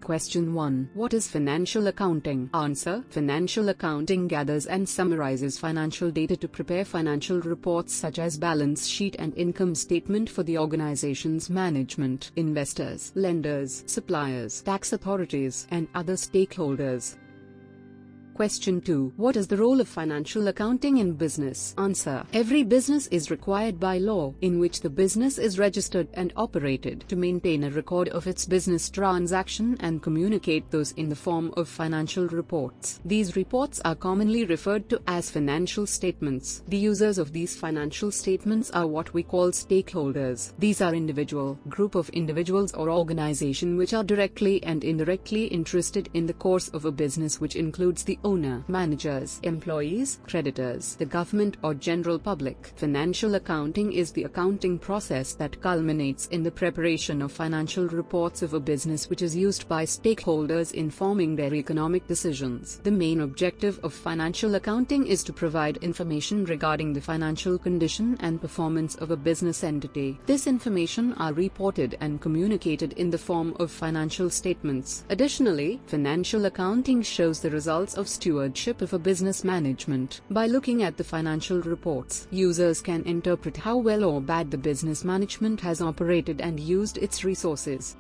Question 1. What is financial accounting? Answer. Financial accounting gathers and summarizes financial data to prepare financial reports such as balance sheet and income statement for the organization's management, investors, lenders, suppliers, tax authorities, and other stakeholders. Question 2. What is the role of financial accounting in business? Answer. Every business is required by law, in which the business is registered and operated, to maintain a record of its business transaction and communicate those in the form of financial reports. These reports are commonly referred to as financial statements. The users of these financial statements are what we call stakeholders. These are individual, group of individuals or organization which are directly and indirectly interested in the course of a business, which includes the owner, managers, employees, creditors, the government or general public. Financial accounting is the accounting process that culminates in the preparation of financial reports of a business, which is used by stakeholders in forming their economic decisions. The main objective of financial accounting is to provide information regarding the financial condition and performance of a business entity. This information are reported and communicated in the form of financial statements. Additionally, financial accounting shows the results of stewardship of a business management. By looking at the financial reports, users can interpret how well or bad the business management has operated and used its resources.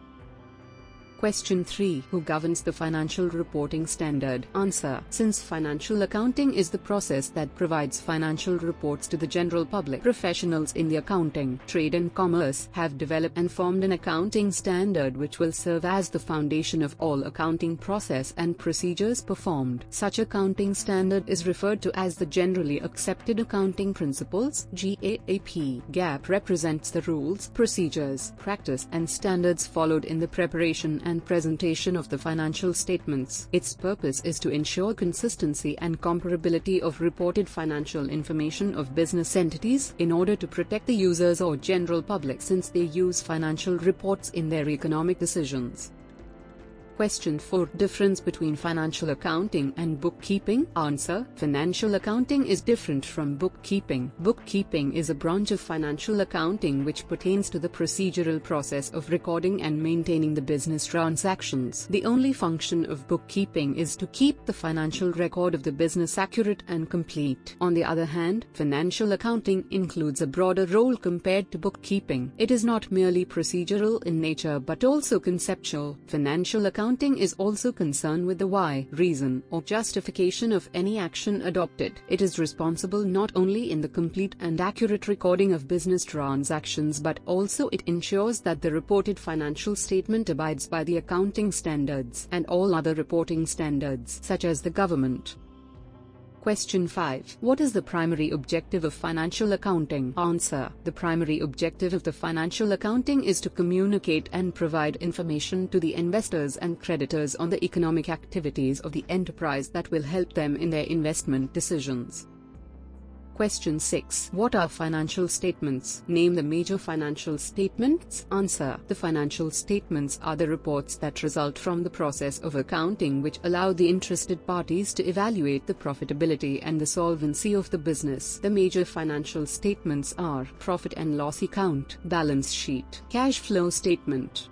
Question 3. Who governs the financial reporting standard? Answer. Since financial accounting is the process that provides financial reports to the general public, professionals in the accounting, trade and commerce have developed and formed an accounting standard which will serve as the foundation of all accounting process and procedures performed. Such accounting standard is referred to as the Generally Accepted Accounting Principles (GAAP). GAAP represents the rules, procedures, practice and standards followed in the preparation and presentation of the financial statements. Its purpose is to ensure consistency and comparability of reported financial information of business entities, in order to protect the users or general public since they use financial reports in their economic decisions. Question 4. Difference between financial accounting and bookkeeping? Answer. Financial accounting is different from bookkeeping. Bookkeeping is a branch of financial accounting which pertains to the procedural process of recording and maintaining the business transactions. The only function of bookkeeping is to keep the financial record of the business accurate and complete. On the other hand, financial accounting includes a broader role compared to bookkeeping. It is not merely procedural in nature but also conceptual. Financial accounting is also concerned with the why, reason, or justification of any action adopted. It is responsible not only in the complete and accurate recording of business transactions but also it ensures that the reported financial statement abides by the accounting standards and all other reporting standards, such as the government. Question 5. What is the primary objective of financial accounting? Answer. The primary objective of the financial accounting is to communicate and provide information to the investors and creditors on the economic activities of the enterprise that will help them in their investment decisions. Question 6. What are financial statements? Name the major financial statements. Answer. The financial statements are the reports that result from the process of accounting which allow the interested parties to evaluate the profitability and the solvency of the business. The major financial statements are profit and loss account, balance sheet, cash flow statement.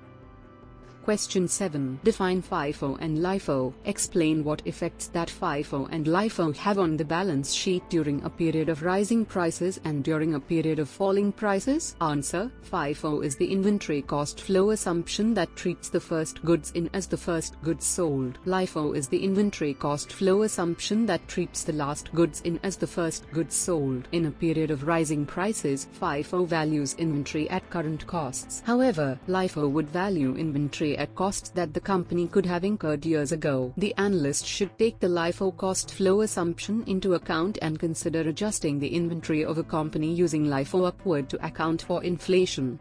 Question 7. Define FIFO and LIFO. Explain what effects that FIFO and LIFO have on the balance sheet during a period of rising prices and during a period of falling prices. Answer. FIFO is the inventory cost flow assumption that treats the first goods in as the first goods sold. LIFO is the inventory cost flow assumption that treats the last goods in as the first goods sold. In a period of rising prices, FIFO values inventory at current costs. However, LIFO would value inventory at costs that the company could have incurred years ago. The analyst should take the LIFO cost flow assumption into account and consider adjusting the inventory of a company using LIFO upward to account for inflation.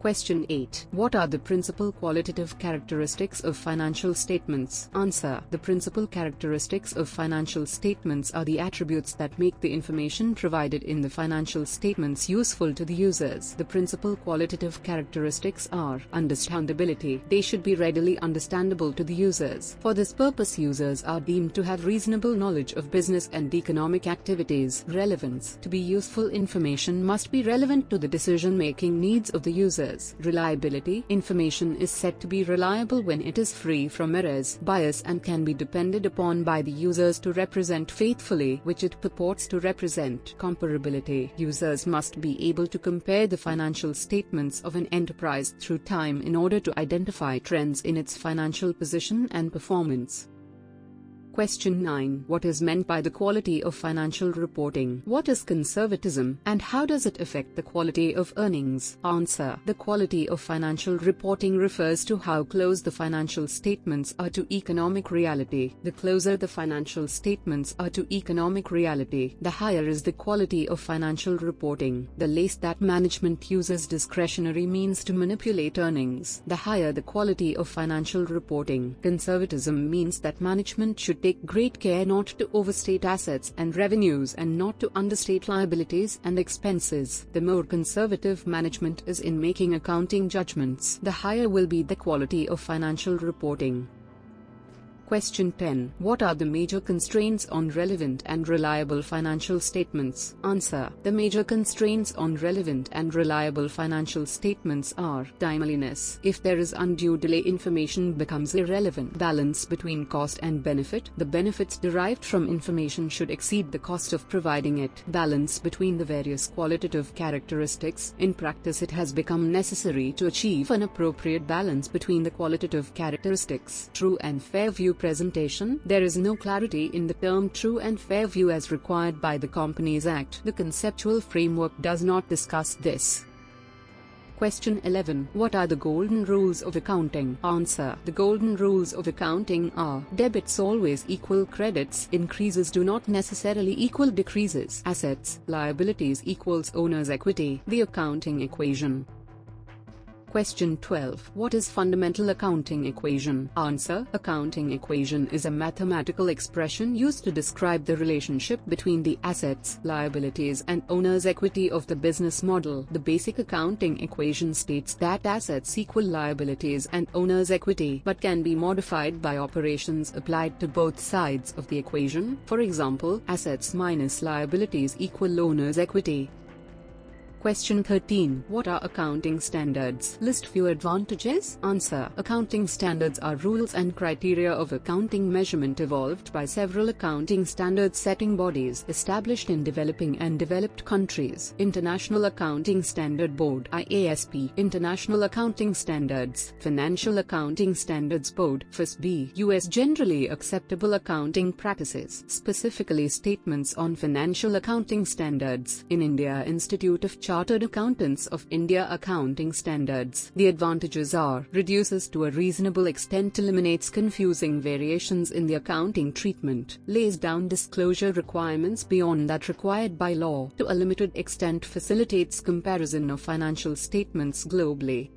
Question 8. What are the principal qualitative characteristics of financial statements? Answer. The principal characteristics of financial statements are the attributes that make the information provided in the financial statements useful to the users. The principal qualitative characteristics are understandability. They should be readily understandable to the users. For this purpose, users are deemed to have reasonable knowledge of business and economic activities. Relevance. To be useful, information must be relevant to the decision-making needs of the users. users. Reliability. Information is said to be reliable when it is free from errors, bias, and can be depended upon by the users to represent faithfully, which it purports to represent. Comparability. Users must be able to compare the financial statements of an enterprise through time in order to identify trends in its financial position and performance. Question 9. What is meant by the quality of financial reporting? What is conservatism, and how does it affect the quality of earnings? Answer. The quality of financial reporting refers to how close the financial statements are to economic reality. The closer the financial statements are to economic reality, the higher is the quality of financial reporting. The less that management uses discretionary means to manipulate earnings, the higher the quality of financial reporting. Conservatism means that management should take great care not to overstate assets and revenues and not to understate liabilities and expenses. The more conservative management is in making accounting judgments, the higher will be the quality of financial reporting. Question 10. What are the major constraints on relevant and reliable financial statements? Answer. The major constraints on relevant and reliable financial statements are timeliness. If there is undue delay, information becomes irrelevant. Balance between cost and benefit. The benefits derived from information should exceed the cost of providing it. Balance between the various qualitative characteristics. In practice, it has become necessary to achieve an appropriate balance between the qualitative characteristics. True and fair view presentation. There is no clarity in the term true and fair view as required by the Companies Act. The conceptual framework does not discuss this. Question 11. What are the golden rules of accounting? Answer. The golden rules of accounting are: debits always equal credits, increases do not necessarily equal decreases, assets, liabilities equals owner's equity, the accounting equation. Question 12. What is fundamental accounting equation? Answer. Accounting equation is a mathematical expression used to describe the relationship between the assets, liabilities, and owner's equity of the business model. The basic accounting equation states that assets equal liabilities and owner's equity, but can be modified by operations applied to both sides of the equation. For example, assets minus liabilities equal owner's equity. Question 13. What are accounting standards? List few advantages. Answer. Accounting standards are rules and criteria of accounting measurement evolved by several accounting standard setting bodies established in developing and developed countries. International Accounting Standard Board (IASB), International Accounting Standards, Financial Accounting Standards Board (FISB), US Generally Acceptable Accounting Practices, specifically statements on financial accounting standards. In India, Institute of Chartered Accountants of India Accounting Standards. The advantages are: reduces to a reasonable extent, eliminates confusing variations in the accounting treatment, lays down disclosure requirements beyond that required by law, to a limited extent facilitates comparison of financial statements globally.